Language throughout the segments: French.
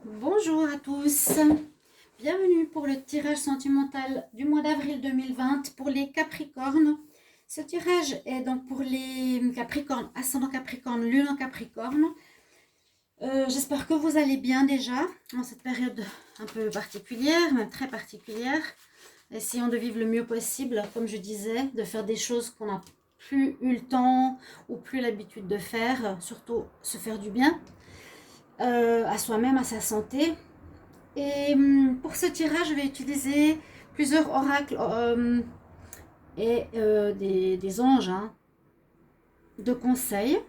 Bonjour à tous, bienvenue pour le tirage sentimental du mois d'avril 2020 pour les Capricornes. Ce tirage est donc pour les Capricornes, ascendant Capricorne, lune en Capricorne. J'espère que vous allez bien déjà, en cette période un peu particulière, même très particulière. Essayons de vivre le mieux possible, comme je disais, de faire des choses qu'on n'a plus eu le temps ou plus l'habitude de faire, surtout se faire du bien à soi-même, à sa santé. Et pour ce tirage, je vais utiliser plusieurs oracles et des anges de conseils.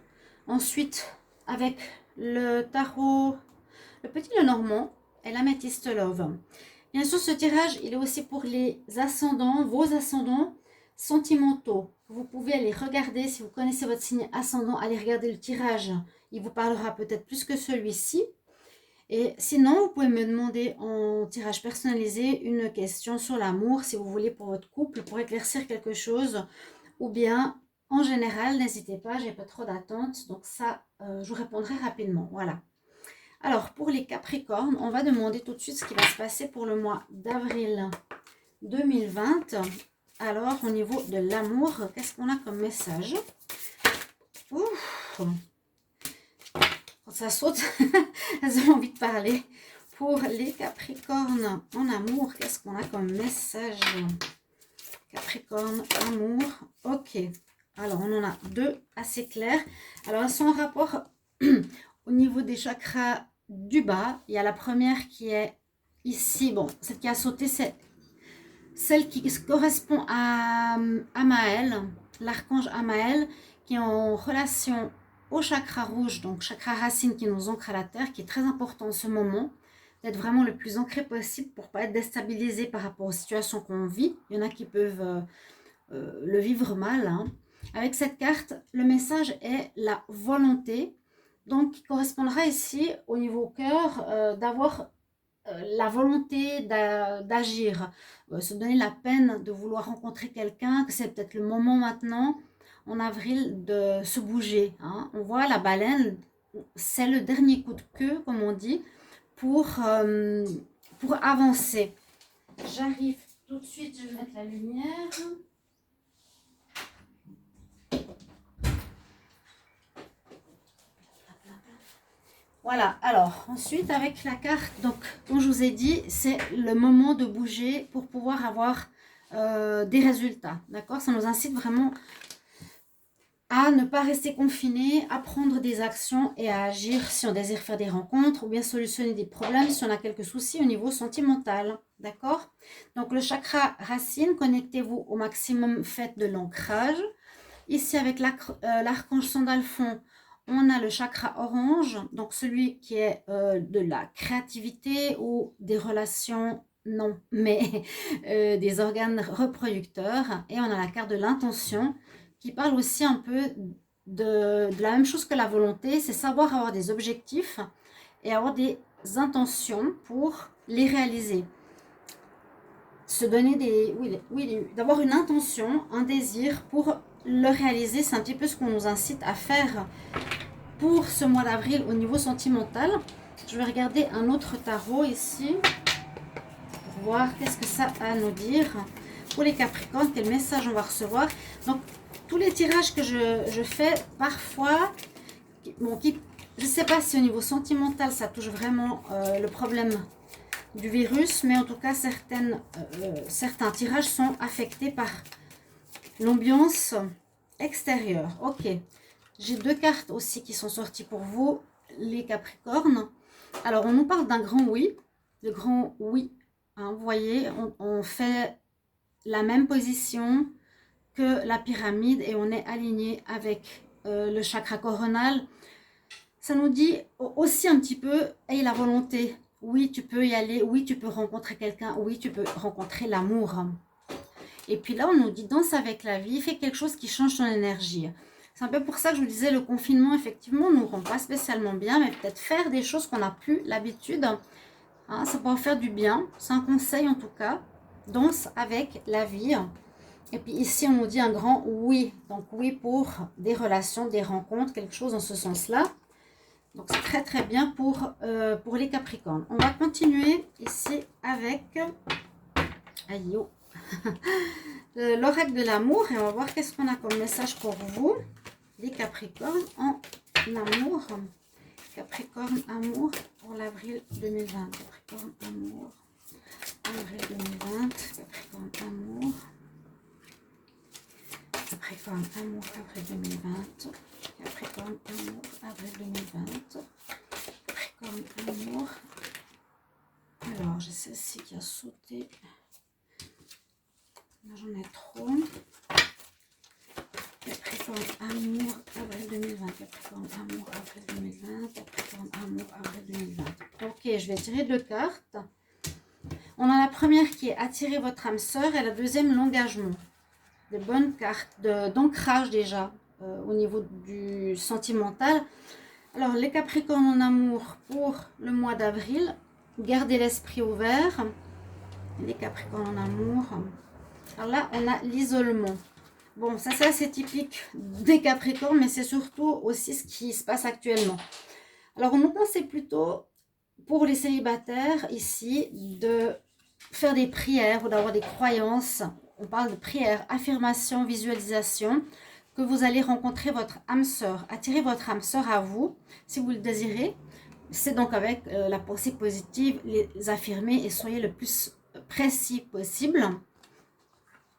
Ensuite, avec le tarot, le petit Lenormand et l'améthyste love. Bien sûr, ce tirage, il est aussi pour les ascendants, vos ascendants sentimentaux. Vous pouvez aller regarder, si vous connaissez votre signe ascendant, allez regarder le tirage. Il vous parlera peut-être plus que celui-ci. Et sinon, vous pouvez me demander en tirage personnalisé une question sur l'amour, si vous voulez, pour votre couple, pour éclaircir quelque chose. Ou bien, en général, n'hésitez pas, j'ai pas trop d'attente. Donc ça, je vous répondrai rapidement. Voilà. Alors, pour les Capricornes, on va demander tout de suite ce qui va se passer pour le mois d'avril 2020. Alors, au niveau de l'amour, qu'est-ce qu'on a comme message? Ouf, quand ça saute, elles ont envie de parler. Pour les Capricornes en amour, qu'est-ce qu'on a comme message? Capricorne, amour, ok. Alors, on en a deux assez clairs. Alors, elles sont en rapport au niveau des chakras du bas. Il y a la première qui est ici. Bon, celle qui a sauté, c'est celle qui correspond à Amaël, l'archange Amaël, qui est en relation au chakra rouge, donc chakra racine qui nous ancre à la terre, qui est très important en ce moment, d'être vraiment le plus ancré possible pour ne pas être déstabilisé par rapport aux situations qu'on vit. Il y en a qui peuvent le vivre mal. Avec cette carte, le message est la volonté, donc qui correspondra ici au niveau cœur, d'avoir la volonté d'agir, se donner la peine de vouloir rencontrer quelqu'un, que c'est peut-être le moment maintenant, en avril, de se bouger. On voit la baleine, c'est le dernier coup de queue, comme on dit, pour avancer. J'arrive tout de suite, je vais mettre la lumière. Voilà, alors ensuite avec la carte, donc comme je vous ai dit, c'est le moment de bouger pour pouvoir avoir des résultats, d'accord? Ça nous incite vraiment à ne pas rester confiné, à prendre des actions et à agir si on désire faire des rencontres ou bien solutionner des problèmes si on a quelques soucis au niveau sentimental, d'accord? Donc le chakra racine, connectez-vous au maximum, faites de l'ancrage. Ici avec l'archange Sandalphon, on a le chakra orange, donc celui qui est de la créativité ou des relations, non, mais des organes reproducteurs. Et on a la carte de l'intention qui parle aussi un peu de la même chose que la volonté, c'est savoir avoir des objectifs et avoir des intentions pour les réaliser. Se donner d'avoir une intention, un désir pour le réaliser, c'est un petit peu ce qu'on nous incite à faire pour ce mois d'avril au niveau sentimental. Je vais regarder un autre tarot ici pour voir qu'est-ce que ça a à nous dire. Pour les Capricornes, quel message on va recevoir. Donc, tous les tirages que je fais, parfois, bon, je ne sais pas si au niveau sentimental, ça touche vraiment le problème du virus, mais en tout cas, certains tirages sont affectés par l'ambiance extérieure. Ok. J'ai deux cartes aussi qui sont sorties pour vous, les Capricornes. Alors, on nous parle d'un grand oui. Le grand oui. Vous voyez, on fait la même position que la pyramide et on est aligné avec le chakra coronal. Ça nous dit aussi un petit peu, aie la volonté. Oui, tu peux y aller. Oui, tu peux rencontrer quelqu'un. Oui, tu peux rencontrer l'amour. Et puis là, on nous dit danse avec la vie, fais quelque chose qui change ton énergie. C'est un peu pour ça que je vous disais, le confinement, effectivement, ne nous rend pas spécialement bien, mais peut-être faire des choses qu'on n'a plus l'habitude. Ça peut en faire du bien. C'est un conseil en tout cas. Danse avec la vie. Et puis ici, on nous dit un grand oui. Donc oui pour des relations, des rencontres, quelque chose dans ce sens-là. Donc c'est très très bien pour les Capricornes. On va continuer ici avec aïe, oh. L'oracle de l'amour et on va voir qu'est-ce qu'on a comme message pour vous, les Capricornes en amour. Capricorne amour pour l'avril 2020. Capricorne amour. Avril 2020. Capricorne amour. Capricorne amour avril 2020. Capricorne amour avril 2020. Capricorne amour. Alors j'ai celle-ci qui a sauté. Là j'en ai trop. Capricorne amour avril 2020. Capricorne amour avril 2020. Capricorne amour avril 2020. Ok, je vais tirer deux cartes. On a la première qui est attirer votre âme sœur et la deuxième l'engagement. Des bonnes cartes d'ancrage déjà au niveau du sentimental. Alors les Capricornes en amour pour le mois d'avril, gardez l'esprit ouvert. Les Capricornes en amour. Alors là on a l'isolement. Bon, ça c'est assez typique des Capricornes, mais c'est surtout aussi ce qui se passe actuellement. Alors nous pensons plutôt pour les célibataires ici de faire des prières ou d'avoir des croyances. On parle de prières, affirmations, visualisation, que vous allez rencontrer votre âme sœur, attirer votre âme sœur à vous, si vous le désirez. C'est donc avec la pensée positive, les affirmer et soyez le plus précis possible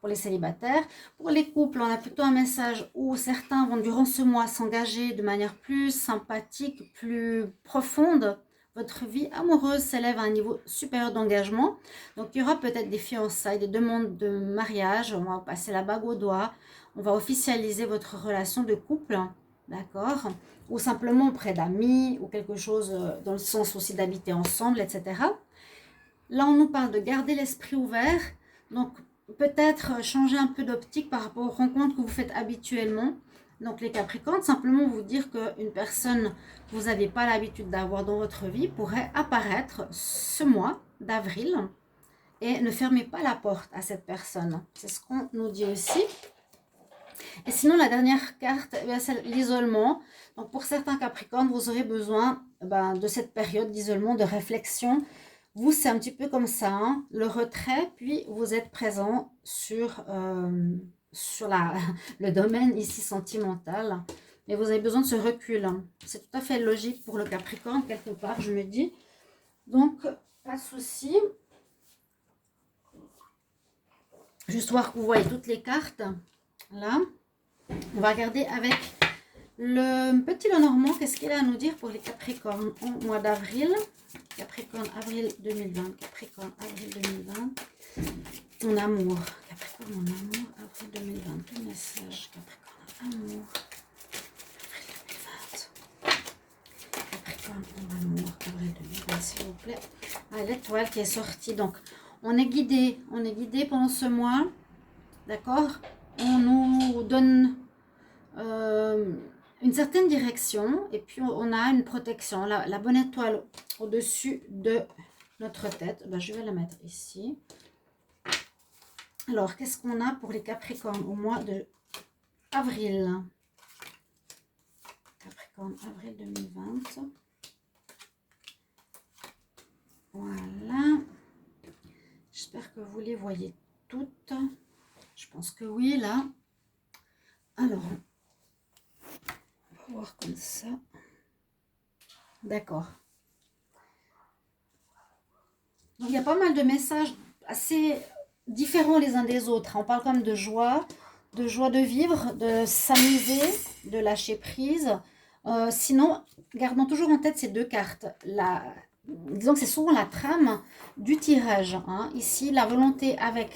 pour les célibataires. Pour les couples, on a plutôt un message où certains vont durant ce mois s'engager de manière plus sympathique, plus profonde. Votre vie amoureuse s'élève à un niveau supérieur d'engagement. Donc, il y aura peut-être des fiançailles, des demandes de mariage. On va passer la bague au doigt. On va officialiser votre relation de couple. D'accord? Ou simplement auprès d'amis ou quelque chose dans le sens aussi d'habiter ensemble, etc. Là, on nous parle de garder l'esprit ouvert. Donc, peut-être changer un peu d'optique par rapport aux rencontres que vous faites habituellement. Donc les Capricornes, simplement vous dire qu'une personne que vous n'avez pas l'habitude d'avoir dans votre vie pourrait apparaître ce mois d'avril et ne fermez pas la porte à cette personne. C'est ce qu'on nous dit aussi. Et sinon, la dernière carte, c'est l'isolement. Donc pour certains Capricornes, vous aurez besoin de cette période d'isolement, de réflexion. Vous, c'est un petit peu comme ça, hein, le retrait, puis vous êtes présent sur le domaine ici sentimental. Mais vous avez besoin de ce recul. Hein. C'est tout à fait logique pour le Capricorne, quelque part, je me dis. Donc, pas de souci. Juste voir que vous voyez toutes les cartes. Là. On va regarder avec le petit Lenormand. Qu'est-ce qu'il a à nous dire pour les Capricornes au mois d'avril? Capricorne, avril 2020. Capricorne, avril 2020. En amour. Capricorne, en amour, avril 2020. Quel message? Capricorne, en amour. Avril 2020. Capricorne, en amour, avril 2020, s'il vous plaît. Ah, l'étoile qui est sortie. Donc, on est guidé pendant ce mois. D'accord? On nous donne une certaine direction et puis on a une protection. La bonne étoile au-dessus de notre tête. Je vais la mettre ici. Alors, qu'est-ce qu'on a pour les Capricornes au mois de avril? Capricorne, avril 2020. Voilà. J'espère que vous les voyez toutes. Je pense que oui, là. Alors, on va voir comme ça. D'accord. Donc, il y a pas mal de messages assez différents les uns des autres. On parle quand même de joie de vivre, de s'amuser, de lâcher prise. Sinon, gardons toujours en tête ces deux cartes. Disons que c'est souvent la trame du tirage. Hein. Ici, la volonté avec,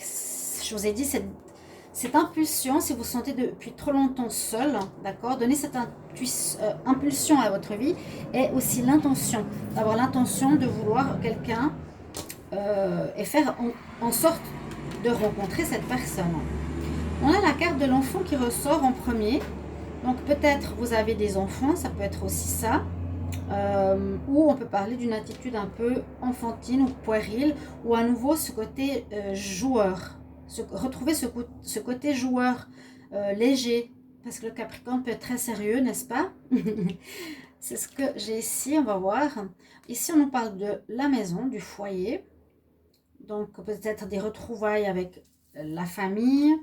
je vous ai dit, cette impulsion, si vous vous sentez depuis trop longtemps seul, d'accord, donnez cette impulsion à votre vie et aussi l'intention, d'avoir l'intention de vouloir quelqu'un et faire en sorte de rencontrer cette personne. On a la carte de l'enfant qui ressort en premier. Donc peut-être vous avez des enfants, ça peut être aussi ça. Ou on peut parler d'une attitude un peu enfantine ou puérile, ou à nouveau ce côté joueur. Retrouver ce côté joueur léger, parce que le Capricorne peut être très sérieux, n'est-ce pas? C'est ce que j'ai ici, on va voir. Ici, on nous parle de la maison, du foyer. Donc, peut-être des retrouvailles avec la famille.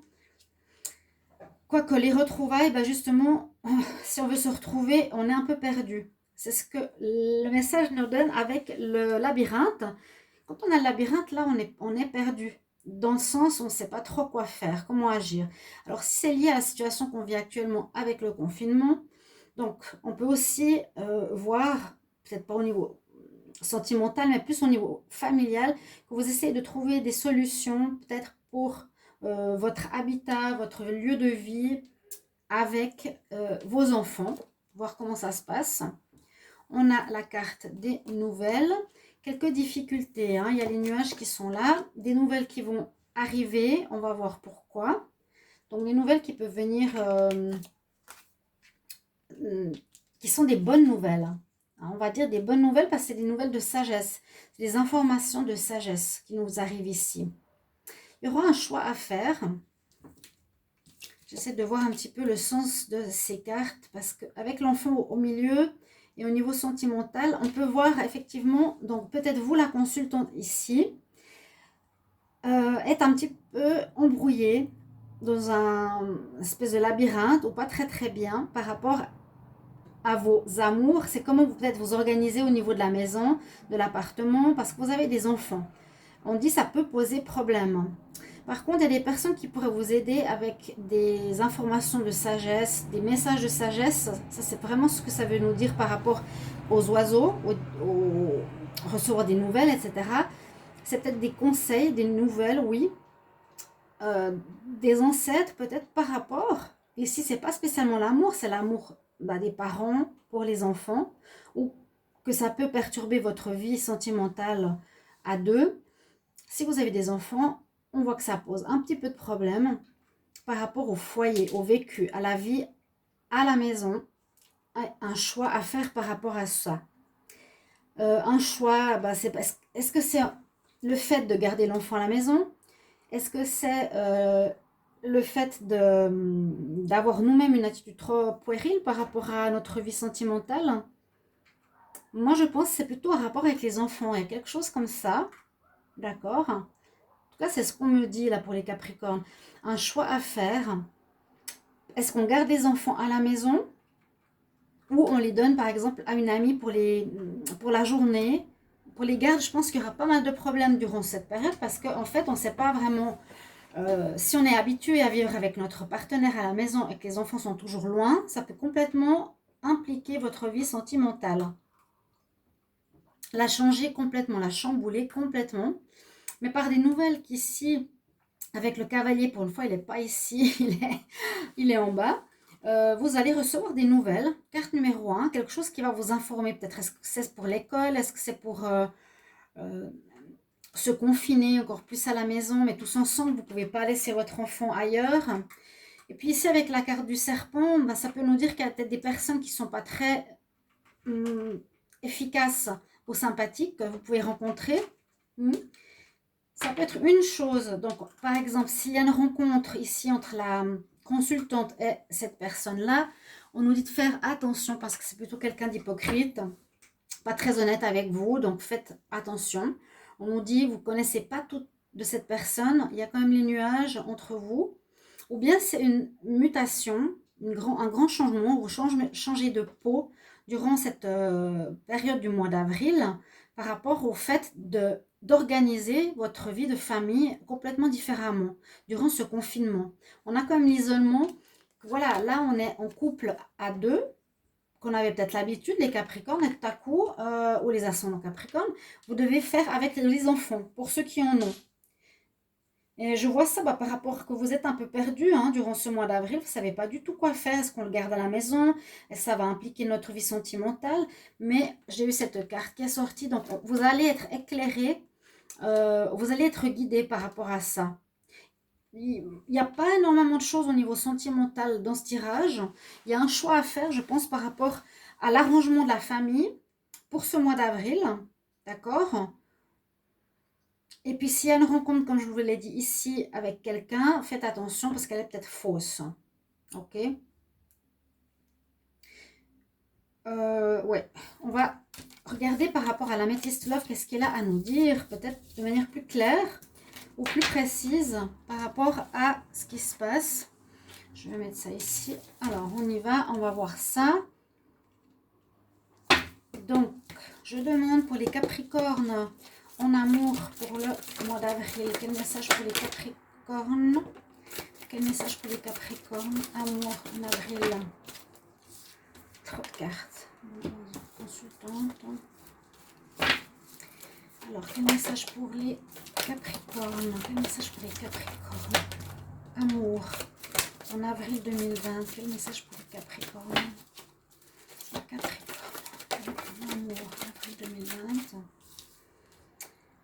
Quoique les retrouvailles, bah justement, si on veut se retrouver, on est un peu perdu. C'est ce que le message nous donne avec le labyrinthe. Quand on a le labyrinthe, là, on est perdu. Dans le sens où on ne sait pas trop quoi faire, comment agir. Alors, si c'est lié à la situation qu'on vit actuellement avec le confinement, donc on peut aussi voir, peut-être pas au niveau sentimental, mais plus au niveau familial, que vous essayez de trouver des solutions, peut-être pour votre habitat, votre lieu de vie, avec vos enfants, voir comment ça se passe. On a la carte des nouvelles, quelques difficultés, hein. Il y a les nuages qui sont là, des nouvelles qui vont arriver, on va voir pourquoi. Donc les nouvelles qui peuvent venir, qui sont des bonnes nouvelles. On va dire des bonnes nouvelles parce que c'est des nouvelles de sagesse, des informations de sagesse qui nous arrivent ici. Il y aura un choix à faire. J'essaie de voir un petit peu le sens de ces cartes parce qu'avec l'enfant au milieu et au niveau sentimental, on peut voir effectivement, donc peut-être vous la consultante ici, être un petit peu embrouillée dans un espèce de labyrinthe ou pas très très bien par rapport à vos amours. C'est comment vous peut-être vous organiser au niveau de la maison, de l'appartement, parce que vous avez des enfants. On dit ça peut poser problème. Par contre, il y a des personnes qui pourraient vous aider avec des informations de sagesse, des messages de sagesse. Ça, c'est vraiment ce que ça veut nous dire par rapport aux oiseaux, recevoir des nouvelles, etc. C'est peut-être des conseils, des nouvelles, oui. Des ancêtres, peut-être par rapport. Ici, c'est pas spécialement l'amour, c'est l'amour des parents pour les enfants, ou que ça peut perturber votre vie sentimentale à deux. Si vous avez des enfants, on voit que ça pose un petit peu de problème par rapport au foyer, au vécu, à la vie, à la maison. Un choix à faire par rapport à ça. Un choix, est-ce que c'est le fait de garder l'enfant à la maison? Est-ce que c'est le fait d'avoir nous-mêmes une attitude trop puérile par rapport à notre vie sentimentale? Moi, je pense que c'est plutôt un rapport avec les enfants. Il y a quelque chose comme ça. D'accord? En tout cas, c'est ce qu'on me dit là pour les Capricornes. Un choix à faire. Est-ce qu'on garde les enfants à la maison ou on les donne par exemple à une amie pour la journée? Pour les gardes, je pense qu'il y aura pas mal de problèmes durant cette période parce qu'en fait, on ne sait pas vraiment si on est habitué à vivre avec notre partenaire à la maison et que les enfants sont toujours loin, ça peut complètement impliquer votre vie sentimentale. La changer complètement, la chambouler complètement. Mais par des nouvelles qu'ici, avec le cavalier, pour une fois, il n'est pas ici, il est en bas. Vous allez recevoir des nouvelles. Carte numéro 1, quelque chose qui va vous informer. Peut-être est-ce que c'est pour l'école, est-ce que c'est pour se confiner encore plus à la maison, mais tous ensemble, vous ne pouvez pas laisser votre enfant ailleurs. Et puis ici, avec la carte du serpent, ça peut nous dire qu'il y a peut-être des personnes qui ne sont pas très efficaces ou sympathiques que vous pouvez rencontrer. Ça peut être une chose. Donc, par exemple, s'il y a une rencontre ici entre la consultante et cette personne-là, on nous dit de faire attention parce que c'est plutôt quelqu'un d'hypocrite, pas très honnête avec vous, donc faites attention. On nous dit, vous ne connaissez pas tout de cette personne, il y a quand même les nuages entre vous. Ou bien c'est une mutation, un grand changement, vous changez de peau durant cette période du mois d'avril par rapport au fait d'organiser votre vie de famille complètement différemment durant ce confinement. On a quand même l'isolement. Voilà, là on est en couple à deux, qu'on avait peut-être l'habitude, les Capricornes, et tout à coup, ou les ascendants Capricornes, vous devez faire avec les enfants, pour ceux qui en ont. Et je vois ça par rapport que vous êtes un peu perdu durant ce mois d'avril, vous ne savez pas du tout quoi faire, est-ce qu'on le garde à la maison, est-ce que ça va impliquer notre vie sentimentale, mais j'ai eu cette carte qui est sortie, donc vous allez être éclairé, vous allez être guidé par rapport à ça. Il n'y a pas énormément de choses au niveau sentimental dans ce tirage. Il y a un choix à faire, je pense, par rapport à l'arrangement de la famille pour ce mois d'avril. D'accord? Et puis, s'il y a une rencontre, comme je vous l'ai dit ici, avec quelqu'un, faites attention parce qu'elle est peut-être fausse. Ok? Ouais, on va regarder par rapport à l'Amethyst Love, qu'est-ce qu'elle a à nous dire, peut-être de manière plus claire ou plus précise par rapport à ce qui se passe. Je vais mettre ça ici. Alors, on y va, on va voir ça. Donc, je demande pour les Capricornes en amour pour le mois d'avril. Quel message pour les Capricornes? Quel message pour les Capricornes? Amour en avril. Trop de cartes. Consultante. Alors, quel message pour les Capricornes? Quel message pour les Capricornes? Amour en avril 2020. Quel message pour les Capricornes? Capricorne. Amour avril 2020.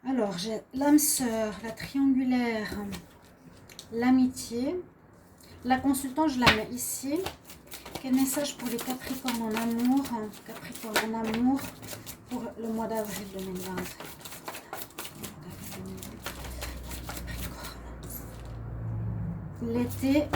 Alors, j'ai l'âme sœur, la triangulaire, l'amitié. La consultante, je la mets ici. Quel message pour les Capricornes en amour? Capricorne en amour pour le mois d'avril 2020. L'été.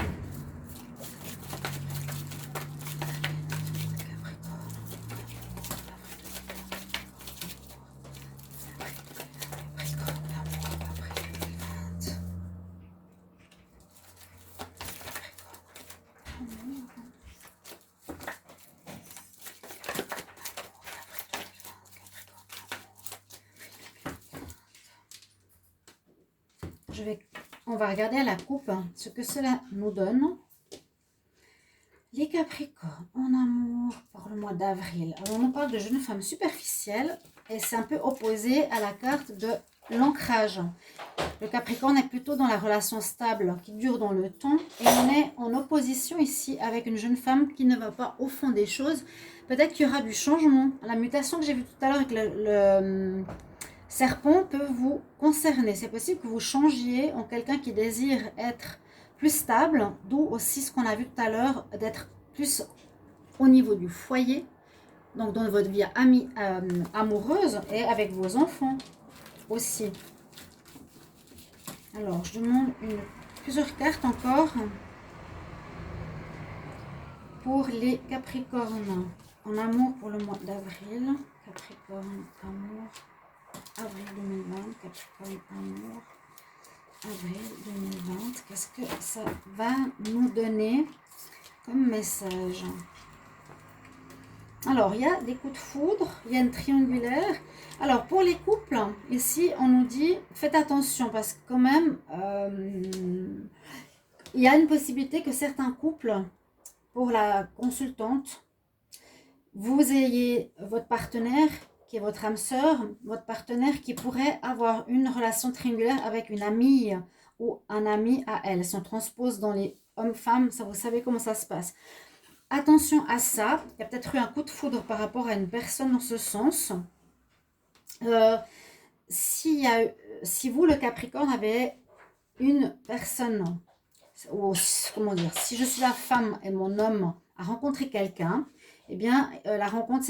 On va regarder à la coupe ce que cela nous donne. Les Capricornes en amour pour le mois d'avril. Alors, on nous parle de jeunes femmes superficielles et c'est un peu opposé à la carte de l'ancrage. Le Capricorne est plutôt dans la relation stable qui dure dans le temps et on est en opposition ici avec une jeune femme qui ne va pas au fond des choses. Peut-être qu'il y aura du changement. La mutation que j'ai vue tout à l'heure avec le serpent peut vous concerner. C'est possible que vous changiez en quelqu'un qui désire être plus stable, d'où aussi ce qu'on a vu tout à l'heure, d'être plus au niveau du foyer, donc dans votre vie amoureuse et avec vos enfants aussi. Alors, je demande plusieurs cartes encore pour les Capricornes en amour pour le mois d'avril. Capricorne, amour, avril 2020, Capricorne, amour, avril 2020. Qu'est-ce que ça va nous donner comme message? Alors, il y a des coups de foudre, il y a une triangulaire. Alors, pour les couples, ici, on nous dit, faites attention parce que quand même, il y a une possibilité que certains couples, pour la consultante, vous ayez votre partenaire qui est votre âme sœur, votre partenaire qui pourrait avoir une relation triangulaire avec une amie ou un ami à elle. Si on transpose dans les hommes-femmes, ça, vous savez comment ça se passe. Attention à ça, il y a peut-être eu un coup de foudre par rapport à une personne dans ce sens. Si vous, le Capricorne, avez une personne, ou comment dire, si je suis la femme et mon homme a rencontré quelqu'un, eh bien, la rencontre,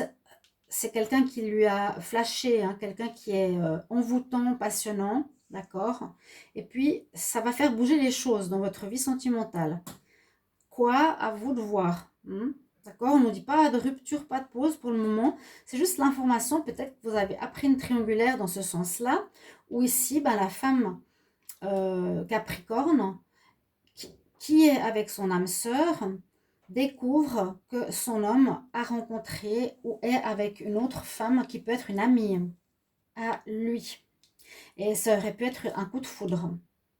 c'est quelqu'un qui lui a flashé, hein, quelqu'un qui est envoûtant, passionnant, d'accord? Et puis, ça va faire bouger les choses dans votre vie sentimentale. Quoi? À vous de voir. D'accord? On ne nous dit pas de rupture, pas de pause pour le moment. C'est juste l'information. Peut-être que vous avez appris une triangulaire dans ce sens-là. Ou ici, ben, la femme Capricorne qui est avec son âme sœur découvre que son homme a rencontré ou est avec une autre femme qui peut être une amie à lui. Et ça aurait pu être un coup de foudre.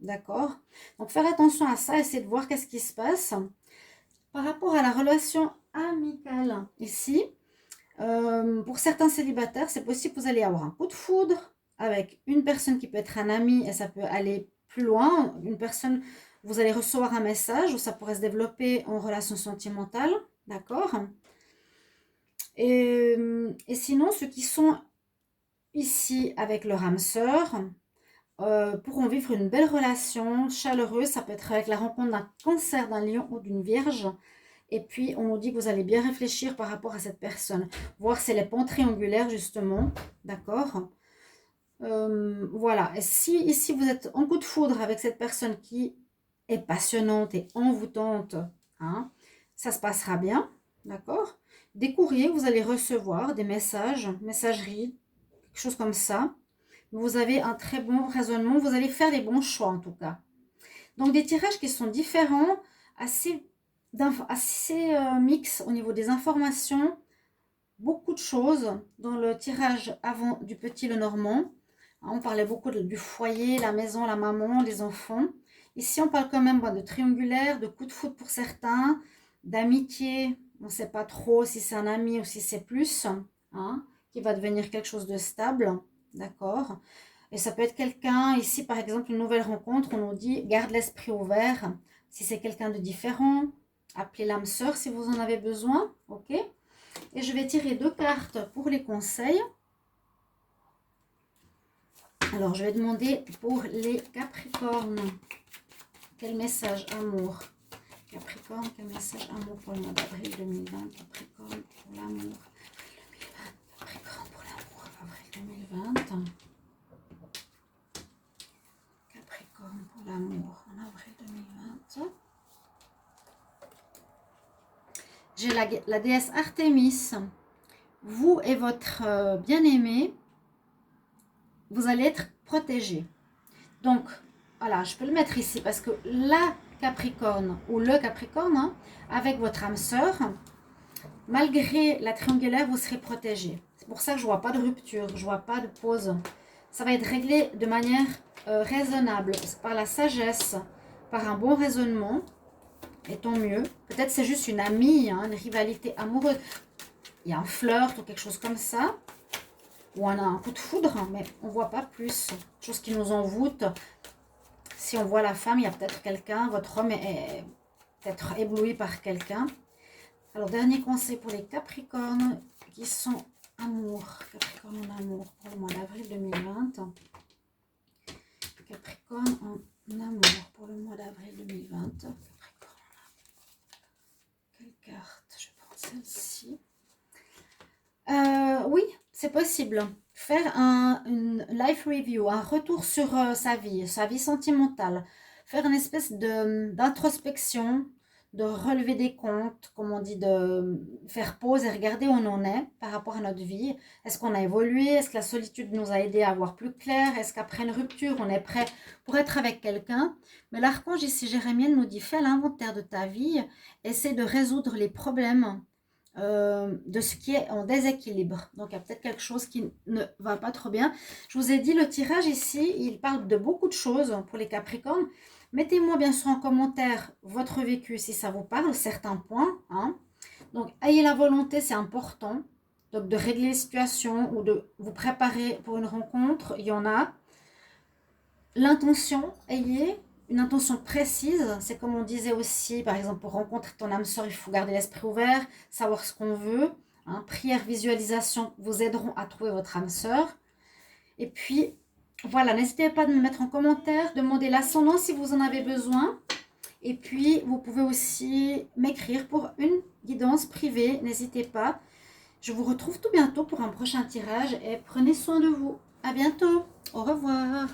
D'accord? Donc, faire attention à ça, essayer de voir qu'est-ce qui se passe. Par rapport à la relation amicale, ici, pour certains célibataires, c'est possible que vous allez avoir un coup de foudre avec une personne qui peut être un ami et ça peut aller plus loin. Une personne, vous allez recevoir un message ou ça pourrait se développer en relation sentimentale, d'accord? Et sinon, ceux qui sont ici avec leur âme sœur pourront vivre une belle relation chaleureuse. Ça peut être avec la rencontre d'un cancer, d'un lion ou d'une vierge. Et puis, on nous dit que vous allez bien réfléchir par rapport à cette personne. Voir si elle est pas triangulaire, justement. D'accord? Voilà. Et si ici, vous êtes en coup de foudre avec cette personne qui est passionnante et envoûtante, hein, ça se passera bien. D'accord? des courriers, vous allez recevoir des messages, messagerie, quelque chose comme ça. Vous avez un très bon raisonnement, vous allez faire les bons choix en tout cas. Donc des tirages qui sont différents, assez mix au niveau des informations, beaucoup de choses dans le tirage avant du Petit Lenormand. On parlait beaucoup du foyer, la maison, la maman, les enfants. Ici, on parle quand même de triangulaire, de coup de foudre pour certains, d'amitié. On ne sait pas trop si c'est un ami ou si c'est plus, hein, qui va devenir quelque chose de stable. D'accord? Et ça peut être quelqu'un, ici par exemple, une nouvelle rencontre, on nous dit garde l'esprit ouvert. Si c'est quelqu'un de différent, appelez l'âme sœur si vous en avez besoin. Ok? Et je vais tirer 2 cartes pour les conseils. Alors, je vais demander pour les Capricornes. Quel message amour? Capricorne, quel message amour pour le mois d'avril 2020? Capricorne pour l'amour. Capricorne pour l'amour, avril 2020. Capricorne pour l'amour en avril 2020. J'ai la déesse Artémis. Vous et votre bien-aimé, vous allez être protégés. Donc, voilà, je peux le mettre ici parce que la Capricorne ou le Capricorne, hein, avec votre âme sœur, malgré la triangulaire, vous serez protégé. C'est pour ça que je ne vois pas de rupture, je ne vois pas de pause. Ça va être réglé de manière raisonnable, par la sagesse, par un bon raisonnement, et tant mieux. Peut-être c'est juste une amie, hein, une rivalité amoureuse. Il y a un flirt ou quelque chose comme ça. Ou on a un coup de foudre, mais on ne voit pas plus. Chose qui nous envoûte. Si on voit la femme, il y a peut-être quelqu'un, votre homme est peut-être ébloui par quelqu'un. Alors, dernier conseil pour les Capricornes qui sont amour. Capricorne en amour pour le mois d'avril 2020. Capricorne en amour pour le mois d'avril 2020. Capricorne en amour. Quelle carte? Je prends celle-ci. Oui, c'est possible. Faire une life review, un retour sur sa vie sentimentale. Faire une espèce d'introspection, de relever des comptes, comme on dit, de faire pause et regarder où on en est par rapport à notre vie. Est-ce qu'on a évolué? Est-ce que la solitude nous a aidé à voir plus clair? Est-ce qu'après une rupture, on est prêt pour être avec quelqu'un? Mais l'archange ici, Jérémiel, nous dit, fais l'inventaire de ta vie, essaie de résoudre les problèmes de ce qui est en déséquilibre. Donc, il y a peut-être quelque chose qui ne va pas trop bien. Je vous ai dit, le tirage ici, il parle de beaucoup de choses pour les Capricornes. Mettez-moi bien sûr en commentaire votre vécu si ça vous parle, certains points. Hein. Donc, ayez la volonté, c'est important. Donc, de régler les situations ou de vous préparer pour une rencontre, il y en a. L'intention, ayez une intention précise, c'est comme on disait aussi, par exemple, pour rencontrer ton âme sœur, il faut garder l'esprit ouvert, savoir ce qu'on veut. Hein. Prière, visualisation vous aideront à trouver votre âme sœur. Et puis, voilà, n'hésitez pas à me mettre en commentaire, demander l'ascendant si vous en avez besoin. Et puis, vous pouvez aussi m'écrire pour une guidance privée, n'hésitez pas. Je vous retrouve tout bientôt pour un prochain tirage et prenez soin de vous. À bientôt, au revoir.